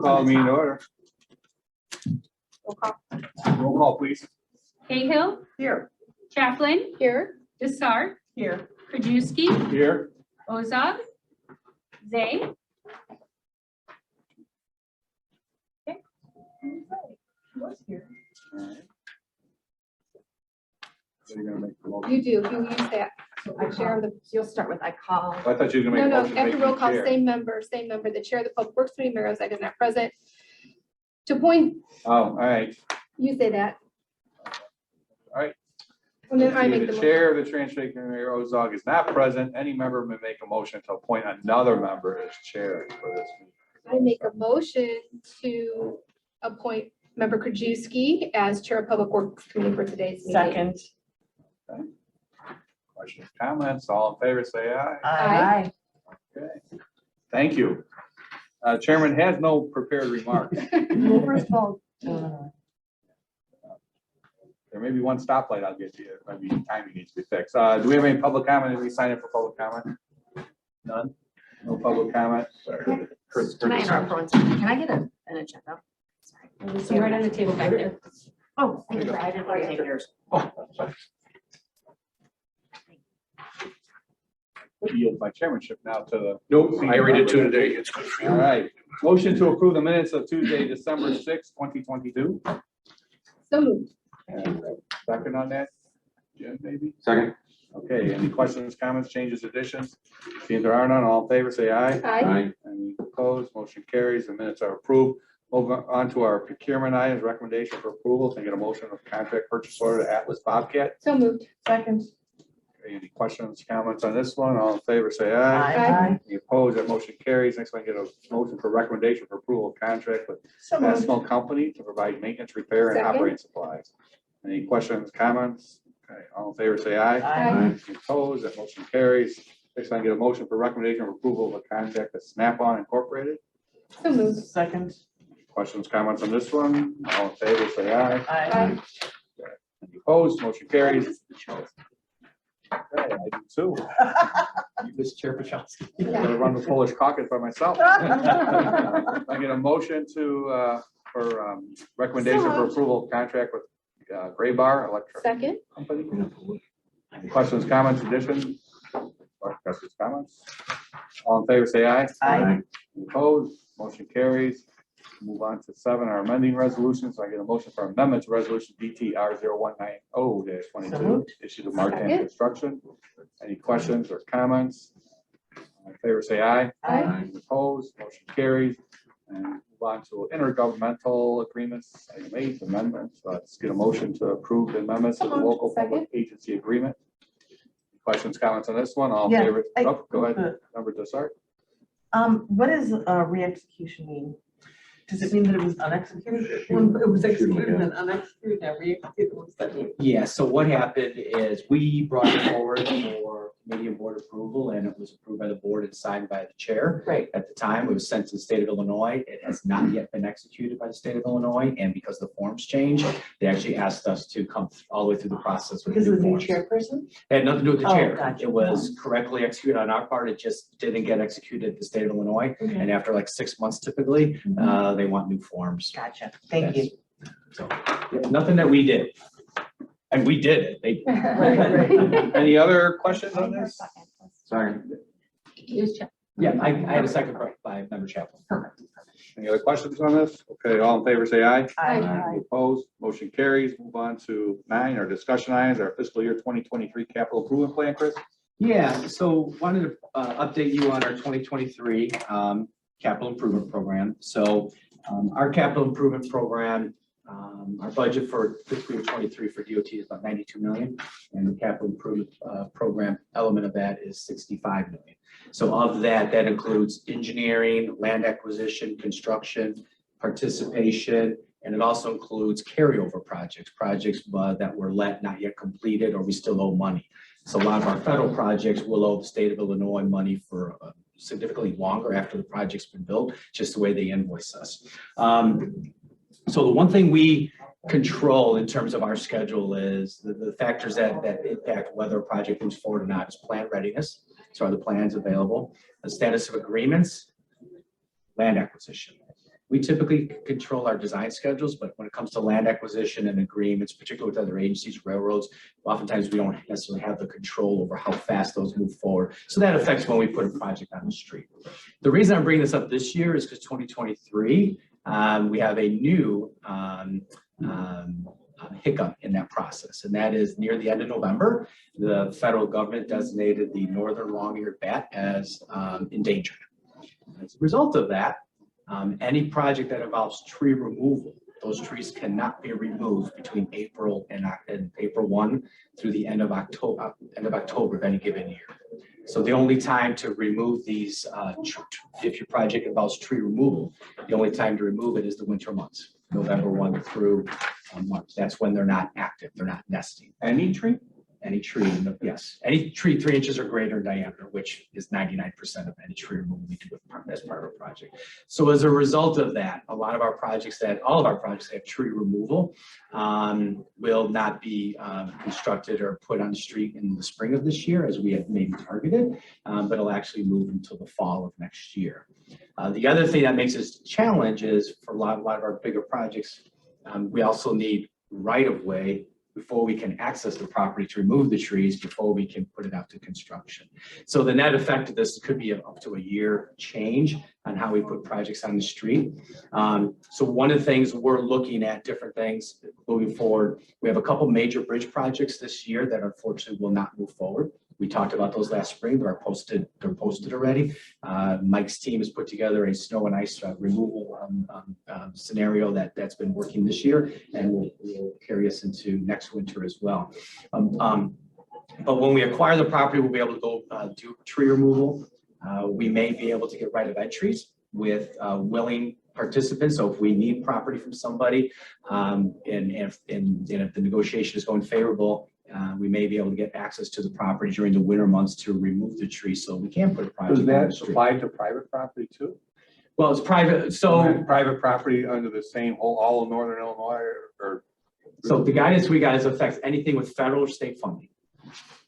Call meeting to order. Roll call. Roll call, please. Cahill, Here. Chaplin, Here. Desart, Here. Krajewski, Here. Ozog, Zay, So you're gonna make the motion. You do, you use that. I share the, You'll start with I call. I thought you were gonna no, make a no, motion to after make roll me call, chair. same member, the chair of the Public Works Committee, Mayor Ozak is not present. To point, Oh, all right. you say that. All right. And then I make the The motion. chair of the Transfer Committee, Mayor Ozog, is not present. Any member may make a motion to appoint another member as chair for this meeting. I make a motion to appoint member Krajewski as chair of Public Works Committee for today's meeting. Second. Questions, comments, all in favor, say aye. Aye. Okay. Thank you. Chairman has no prepared remarks. Well, first of all, There may be one stoplight I'll get to you. Maybe timing needs to be fixed. Do we have any public comment? Did we sign up for public comment? None? No public comment? Sorry. Can I get an agenda? so right on the table back there. Oh, thank you. I didn't want to take yours. Oh, sorry. Yield my chairmanship now to the. Nope, I already did two today. It's good for All you. right. Motion to approve the minutes of Tuesday, December 6, 2022. So moved. Second on that? Jim, maybe? Second. Okay, any questions, comments, changes, additions? Seeing there are none, all in favor, say aye. Aye. Any opposed, motion carries, the minutes are approved. Move on to our procurement items, recommendation for approval. Can I get a motion of contract purchase order to Atlas Bobcat? So moved. Second. Okay, any questions, comments on this one? All in favor, say aye. Aye. Any opposed, that motion carries. Next one, get a motion for recommendation for approval of contract with So moved. National Company to provide maintenance, repair, and Second. operating supplies. Any questions, comments? Okay, all in favor, say aye. Aye. Any opposed, that motion carries. Next one, get a motion for recommendation of approval of a contract with Snap-on Incorporated. So moved. Second. Questions, comments on this one? All in favor, say aye. Aye. Any opposed, motion carries. Okay, I do too. This Chair Pachowski. I'm gonna run the Polish caucus by myself. I get a motion to, for recommendation for approval of contract with Gray Bar Electric Second. Company. Any questions, comments, additions? Questions, comments? All in favor, say aye. Aye. Any opposed, motion carries. Move on to 7, our amending resolution. So I get a motion for amendment to resolution DTR 0190-22, moved. issued to Martin Second. Construction. Any questions or comments? All in favor, say aye. Aye. Any opposed, motion carries. And move on to intergovernmental agreements, item 8, amendments. Let's get a motion to approve the amendments to the local public agency agreement. Questions, comments on this one? All in Yeah, favor? I- Oh, go ahead. Member Desart. What does re-execution mean? Does it mean that it was unexecuted? When it was executed and unexecuted, and re-executed, what does that mean? Yeah, so what happened is we brought it forward for Canadian board approval and it was approved by the board and signed by the chair. Right. At the time, it was sent to the state of Illinois. It has not yet been executed by the state of Illinois. And because the forms changed, they actually asked us to come all the way through the process with Because new of the new forms. chairperson? It had nothing to do with the Oh, chair. gotcha. It was correctly executed on our part. It just didn't get executed at the state of Illinois. Okay. And after like 6 months typically, they want new forms. Gotcha. Thank you. So, yeah, nothing that we did. And we did it. They, Any other questions on this? sorry. Here's Chap. Yeah, I had a second by member Chaplin. Any other questions on this? Okay, all in favor, say aye. Aye. Any opposed, motion carries. Move on to 9, our discussion items, our fiscal year 2023 capital improvement plan, Chris. Yeah, so wanted to update you on our 2023 capital improvement program. So our capital improvement program, our budget for fiscal year 23 for DOT is about 92 million. And the capital improvement program element of that is 65 million. So of that, that includes engineering, land acquisition, construction, participation, and it also includes carryover projects that were not yet completed, or we still owe money. So a lot of our federal projects will owe the state of Illinois money for significantly longer after the project's been built, just the way they invoice us. So the one thing we control in terms of our schedule is the factors that impact whether a project moves forward or not is plant readiness. So are the plans available? The status of agreements, land acquisition. We typically control our design schedules, but when it comes to land acquisition and agreements, particularly with other agencies, railroads, oftentimes we don't necessarily have the control over how fast those move forward. So that affects when we put a project on the street. The reason I'm bringing this up this year is because 2023, we have a new hiccup in that process, and that is near the end of November, the federal government designated the northern long-eared bat as endangered. As a result of that, any project that involves tree removal, those trees cannot be removed between April and April 1 through the end of October of any given year. So the only time to remove these, if your project involves tree removal, the only time to remove it is the winter months, November 1 through March. That's when they're not active, they're not nesting. Any tree? Any tree, yes, any tree 3 inches or greater in diameter, which is 99% of any tree removal we do as part of a project. So as a result of that, all of our projects that have tree removal will not be constructed or put on the street in the spring of this year as we had maybe targeted, but it'll actually move until the fall of next year. The other thing that makes this a challenge is for a lot of our bigger projects, we also need right-of-way before we can access the property to remove the trees, before we can put it out to construction. So the net effect of this could be up to a year change on how we put projects on the street. So one of the things we're looking at, different things moving forward, we have a couple major bridge projects this year that unfortunately will not move forward. We talked about those last spring. They're posted already. Mike's team has put together a snow and ice removal scenario that's been working this year and will carry us into next winter as well. But when we acquire the property, we'll be able to go do tree removal. We may be able to get right of entries with willing participants. So if we need property from somebody and if the negotiation is going favorable, we may be able to get access to the property during the winter months to remove the tree so we can put a project Does on the that street. apply to private property too? Well, it's private, so Private property under the same whole, all of Northern Illinois or? the guidance we got is affects anything with federal or state funding.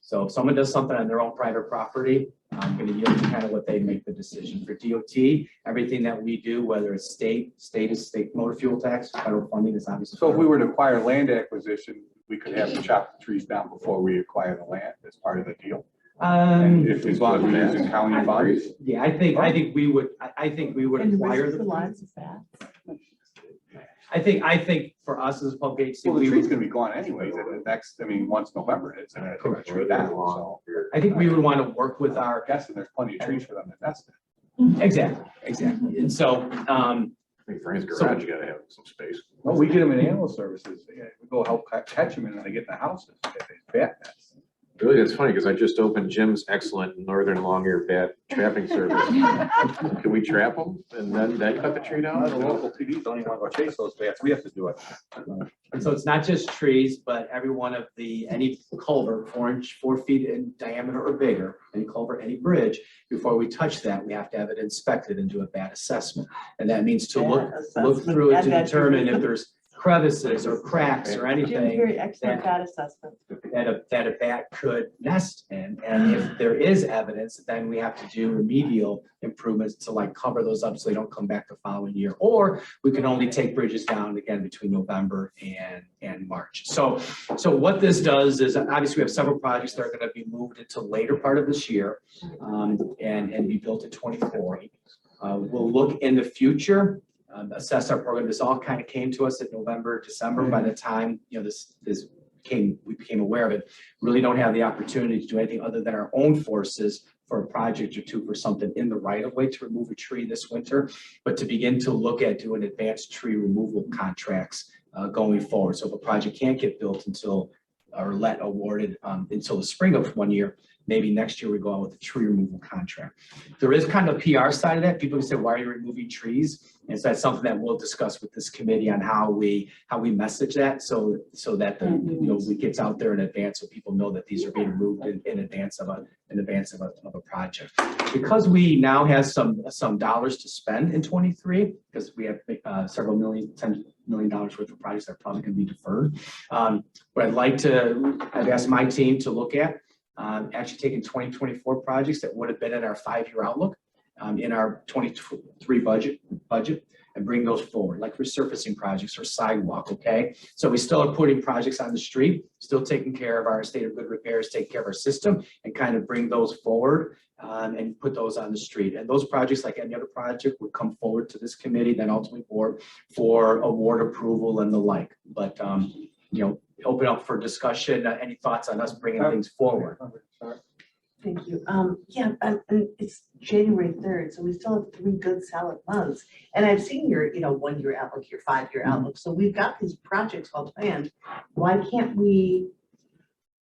So if someone does something on their own private property, I'm going to yield to kind of what they make the decision. For DOT, everything that we do, whether it's state is state motor fuel tax, federal funding is obviously. So if we were to acquire land acquisition, we could have to chop the trees down before we acquire the land as part of the deal. And if as long as we're using county funds. Yeah, I think we would acquire the the. lines of that? I think for us as a public agency, Well, the we tree's would, gonna be gone anyways, and the next, once November hits, and I think the tree down, so. I think we would want to work with I'm our, guessing there's plenty of trees for them to nest in. exactly. And so, I think for his garage, you gotta have some space. Well, we get them in animal services, we go help catch them and then they get in the houses, they bat nets. Really, that's funny, because I just opened Jim's excellent northern long-eared bat trapping service. Can we trap them and then cut the tree The down? local TVs don't even want to go chase those bats, we have to do it. and so it's not just trees, but every one of any culvert 4 feet in diameter or bigger, any culvert, any bridge, before we touch that, we have to have it inspected and do a bat assessment. And that means to look through it to determine if there's crevices or cracks or anything Very excellent bat assessment. that a bat could nest in. And if there is evidence, then we have to do remedial improvements to like cover those up so they don't come back the following year. Or we can only take bridges down again between November and March. So what this does is obviously we have several projects that are going to be moved into later part of this year and be built in 24. We'll look in the future. Assess our program. This all kind of came to us in November, December. By the time we became aware of it, really don't have the opportunity to do anything other than our own forces for a project or two for something in the right of way to remove a tree this winter, but to begin to look at doing advanced tree removal contracts going forward. So if a project can't get built until or let awarded until the spring of one year, maybe next year we go out with a tree removal contract. There is kind of a PR side of that. People who say, why are you removing trees? And so that's something that we'll discuss with this committee on how we message that so that it gets out there in advance so people know that these are being removed in advance of a project. Because we now have some dollars to spend in 23, because we have several $10 million worth of projects that are probably going to be deferred. But I've asked my team to look at actually taking 2024 projects that would have been in our 5-year outlook in our 23 budget and bring those forward, like resurfacing projects or sidewalk, okay? So we still are putting projects on the street, still taking care of our state of good repairs, taking care of our system, and kind of bring those forward and put those on the street. And those projects, like any other project, would come forward to this committee, then ultimately board for award approval and the like. But, open up for discussion. Any thoughts on us bringing things forward? Thank you. Yeah, and it's January 3rd, so we still have 3 good solid months. And I've seen your, 1-year outlook, your 5-year outlook. So we've got these projects all planned. Why can't we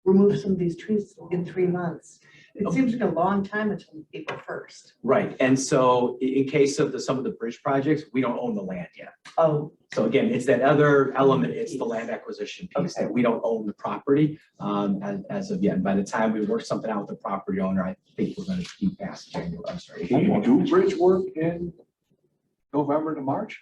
remove some of these trees in 3 months? It seems like a long time until April 1st. Right. And so in case of some of the bridge projects, we don't own the land yet. Oh, So again, it's that other element, it's the land acquisition piece that we don't own the property as of yet. And by the time we work something out with the property owner, I think we're going to be past January. I'm sorry. Can you do bridge work in November to March?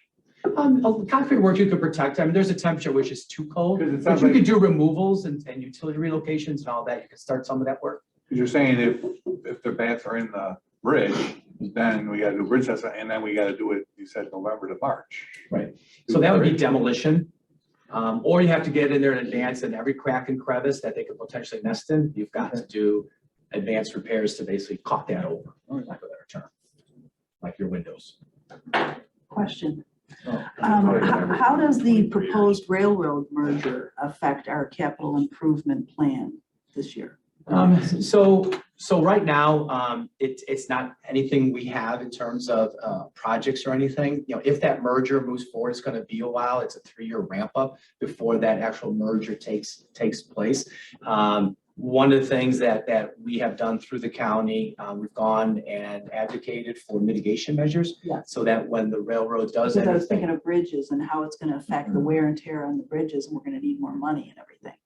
Concrete work you could protect. I mean, there's a temperature which is too cold, 'Cause it but sounds you like- could do removals and utility relocations and all that. You could start some of that work. Because you're saying if the bats are in the bridge, then we gotta do bridge assessment, and then we gotta do it, you said November to March. Right. So that would be demolition. Or you have to get in there in advance, and every crack and crevice that they could potentially nest in, you've got to do advanced repairs to basically caulk that over, for lack of a better term, like your windows. Question. How does the proposed railroad merger affect our capital improvement plan this year? So right now, it's not anything we have in terms of projects or anything. If that merger moves forward, it's going to be a while. It's a 3-year ramp up before that actual merger takes place. One of the things that we have done through the county, we've gone and advocated for mitigation measures. Yeah. So that when the railroad does Because I was anything. thinking of bridges and how it's going to affect the wear and tear on the bridges, and we're going to need more money and everything.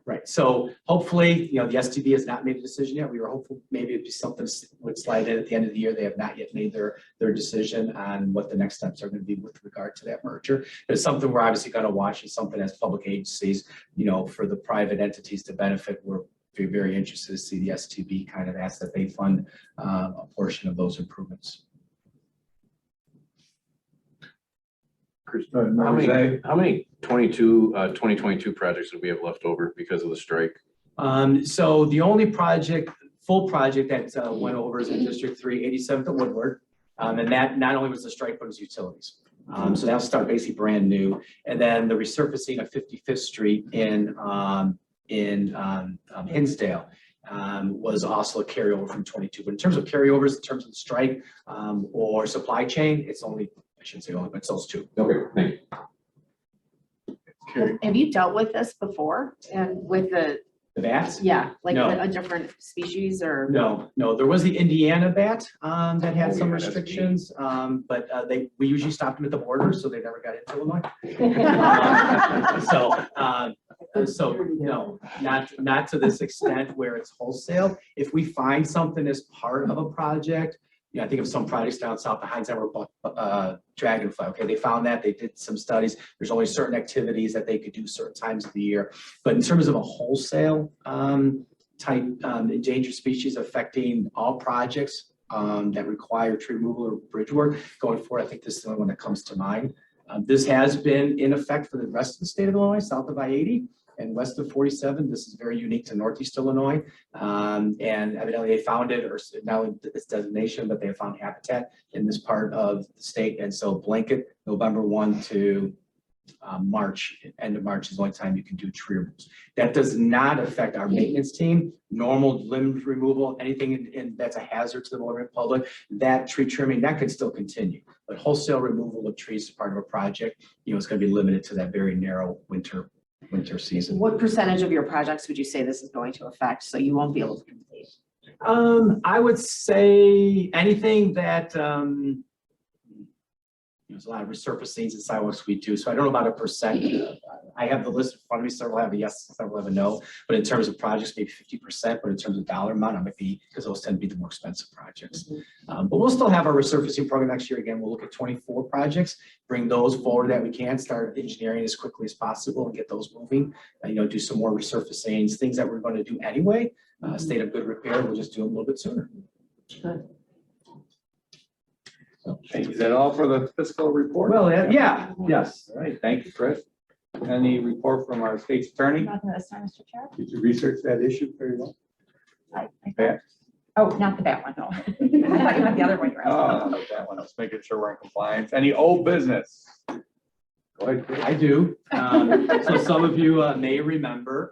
Right. So hopefully, the STB has not made a decision yet. We were hopeful maybe it'd be something would slide in at the end of the year. They have not yet made their decision on what the next steps are going to be with regard to that merger. It's something we're obviously going to watch. It's something as public agencies, for the private entities to benefit. We're very interested to see the STB kind of ask that they fund a portion of those improvements. How many 2022 projects did we have left over because of the strike? So the only full project that went over is in District 3, 87th and Woodward. And that not only was the strike, but it was utilities. So that'll start basically brand new. And then the resurfacing of 55th Street in Hinsdale was also a carryover from 22. But in terms of carryovers, in terms of the strike or supply chain, it's only, I shouldn't say only, but it's those 2. Okay, thank you. Have you dealt with this before and with the, The bats? like No. a different species or? No, there was the Indiana bat that had Oh, some yeah, that's restrictions, but we usually stopped them at the border, so they never got into Illinois. So no, not to this extent where it's wholesale. If we find something as part of a project, I think of some projects down south, the Heinzheimer dragonfly. Okay, they found that, they did some studies. There's only certain activities that they could do certain times of the year. But in terms of a wholesale type endangered species affecting all projects that require tree removal or bridge work going forward, I think this is the only one that comes to mind. This has been in effect for the rest of the state of Illinois, south of I-80 and west of 47. This is very unique to Northeast Illinois. And evidently they found it, or now its designation, but they have found habitat in this part of the state. And so blanket November 1 to March, end of March is the only time you can do tree removals. That does not affect our maintenance team. Normal limb removal, anything that's a hazard to the motoring public, that tree trimming, that can still continue. But wholesale removal of trees as part of a project, it's going to be limited to that very narrow winter season. What percentage of your projects would you say this is going to affect, so you won't be able to complete? I would say anything that there's a lot of resurfacings and sidewalks we do, so I don't know about a percent. I have the list in front of me, several have a yes, several have a no, but in terms of projects, maybe 50%, but in terms of dollar amount, it might be, because those tend to be the more expensive projects. But we'll still have our resurfacing program next year. Again, we'll look at 24 projects, bring those forward that we can, start engineering as quickly as possible and get those moving. Do some more resurfacings, things that we're going to do anyway. State of good repair, we'll just do them a little bit sooner. Good. Okay, is that all for the fiscal report? Well, yeah, yes. All right, thank you, Chris. Any report from our state's attorney? Nothing this time, Mr. Chair. Did you research that issue very well? I Yeah. Oh, not the that one, no. I thought you meant the other one you're asking. Oh, that one, I was making sure we're in compliance. Any old business? Go ahead, Chris. I do. So some of you may remember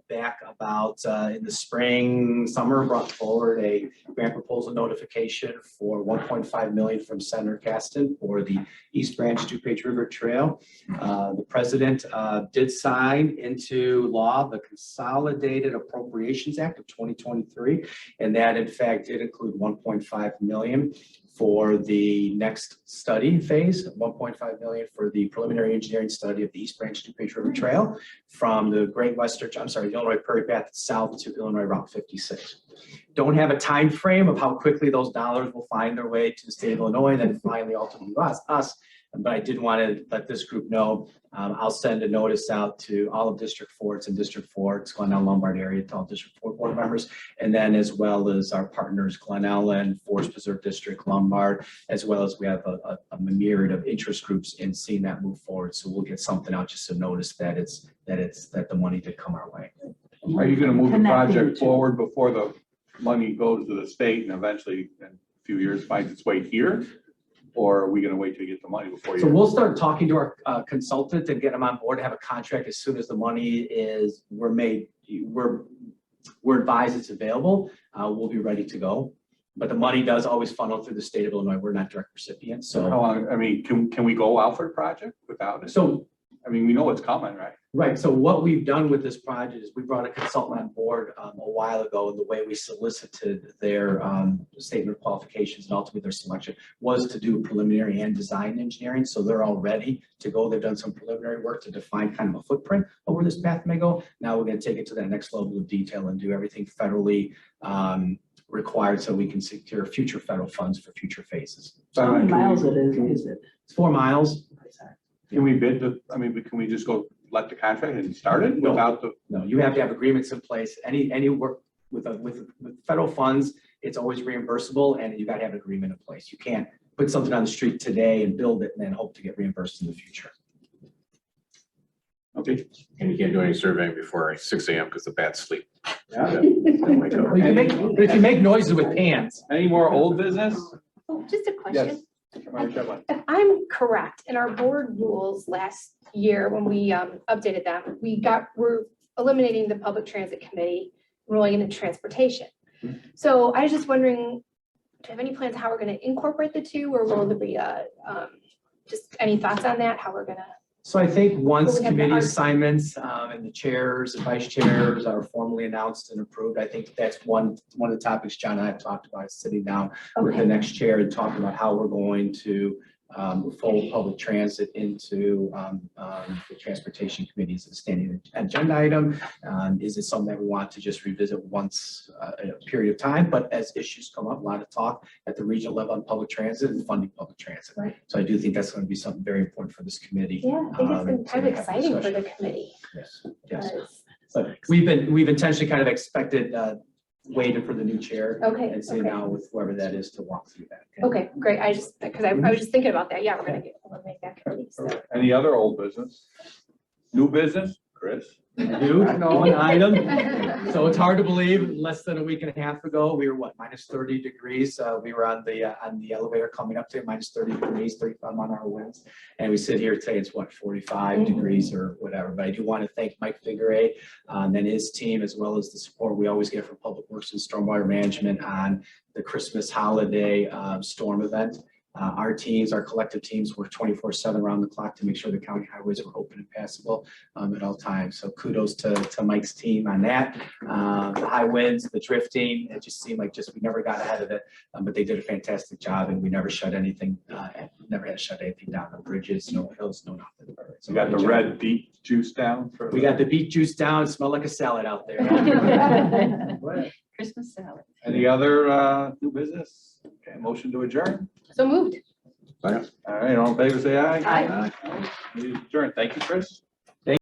back about in the spring, summer, brought forward a grant proposal notification for 1.5 million from Senator Caston for the East Branch DuPage River Trail. The president did sign into law the Consolidated Appropriations Act of 2023, and that in fact did include 1.5 million for the next study phase, 1.5 million for the preliminary engineering study of the East Branch DuPage River Trail from the Great Western, the Illinois Prairie Path south to Illinois Route 56. Don't have a time frame of how quickly those dollars will find their way to the state of Illinois, then finally ultimately us. But I did want to let this group know, I'll send a notice out to all of District 4, it's in District 4, it's Glenelg Lombard area, to all District 4 board members, and then as well as our partners, Glen Ellen, Forest Preserve District, Lombard, as well as we have a myriad of interest groups in seeing that move forward. So we'll get something out just to notice that that the money did come our way. Are you gonna move the Connecting project the two. forward before the money goes to the state and eventually in a few years finds its way here? Or are we gonna wait till you get the money before So you? we'll start talking to our consultant and get them on board to have a contract as soon as the money we're advised it's available. We'll be ready to go. But the money does always funnel through the state of Illinois. We're not direct recipients, How so. long, I mean, can we go out for the project without it? So, I mean, we know it's coming, right? right, so what we've done with this project is we brought a consultant on board a while ago, and the way we solicited their statement of qualifications and ultimately their selection was to do preliminary and design engineering. So they're all ready to go. They've done some preliminary work to define kind of a footprint of where this path may go. Now we're going to take it to that next level of detail and do everything federally required so we can secure future federal funds for future phases. How many miles it is it? It's 4 miles. Can we bid can we just go let the contract and start it No. without the? No, you have to have agreements in place. Any work with federal funds, it's always reimbursable, and you got to have an agreement in place. You can't put something on the street today and build it and then hope to get reimbursed in the future. Okay. And you can't do any surveying before 6 a.m. because the bats sleep. Yeah. They'll wake up. But if you make noises with pans. Any more old business? Oh, just a question. Commissioner Shevlin. If I'm correct, in our board rules last year, when we updated them, we're eliminating the public transit committee, rolling into transportation. So I was just wondering, do you have any plans how we're gonna incorporate the two, or will there be just any thoughts on that, how we're gonna? So I think once Well, we have the committee art- assignments and the chairs and vice chairs are formally announced and approved, I think that's one of the topics John and I have talked about, is sitting down with the Okay, next chair and talking about how we're going to fold public transit into the transportation committee as a standing agenda item. Is it something that we want to just revisit once in a period of time? But as issues come up, a lot of talk at the regional level on public transit and funding public transit. Right. So I do think that's going to be something very important for this committee. yeah, I think it's been to kind of have exciting for discussion. the committee. Yes, yes. because- But we've intentionally kind of expected, waited for the new chair Okay, and see okay. now with whoever that is to walk through that. Okay, great. Because I was just thinking about that. Yeah, we're gonna eliminate that committee. So. Any other old business? New business? Chris? New, one item. So it's hard to believe, less than a week and a half ago, we were minus 30 degrees. We were on the elevator coming up to minus 30 degrees, 35 on our winds. And we sit here today, it's 45 degrees or whatever. But I do want to thank Mike Figueroa and his team, as well as the support we always get from Public Works and Stormwater Management on the Christmas holiday storm event. Our collective teams work 24/7 around the clock to make sure the county highways are open and passable at all times. So kudos to Mike's team on that. The high winds, the drifting, it just seemed like we never got ahead of it, but they did a fantastic job, and we never shut anything, never had to shut anything down. No bridges, no hills, no nothing. So You got the great job. red beet juice down? for We got the beet juice down. It smelled like a salad out there. Christmas salad. Any other new business? Okay, motion to adjourn? So moved. All right, all in favor, say aye. Aye. Meeting adjourned. Thank you, Chris.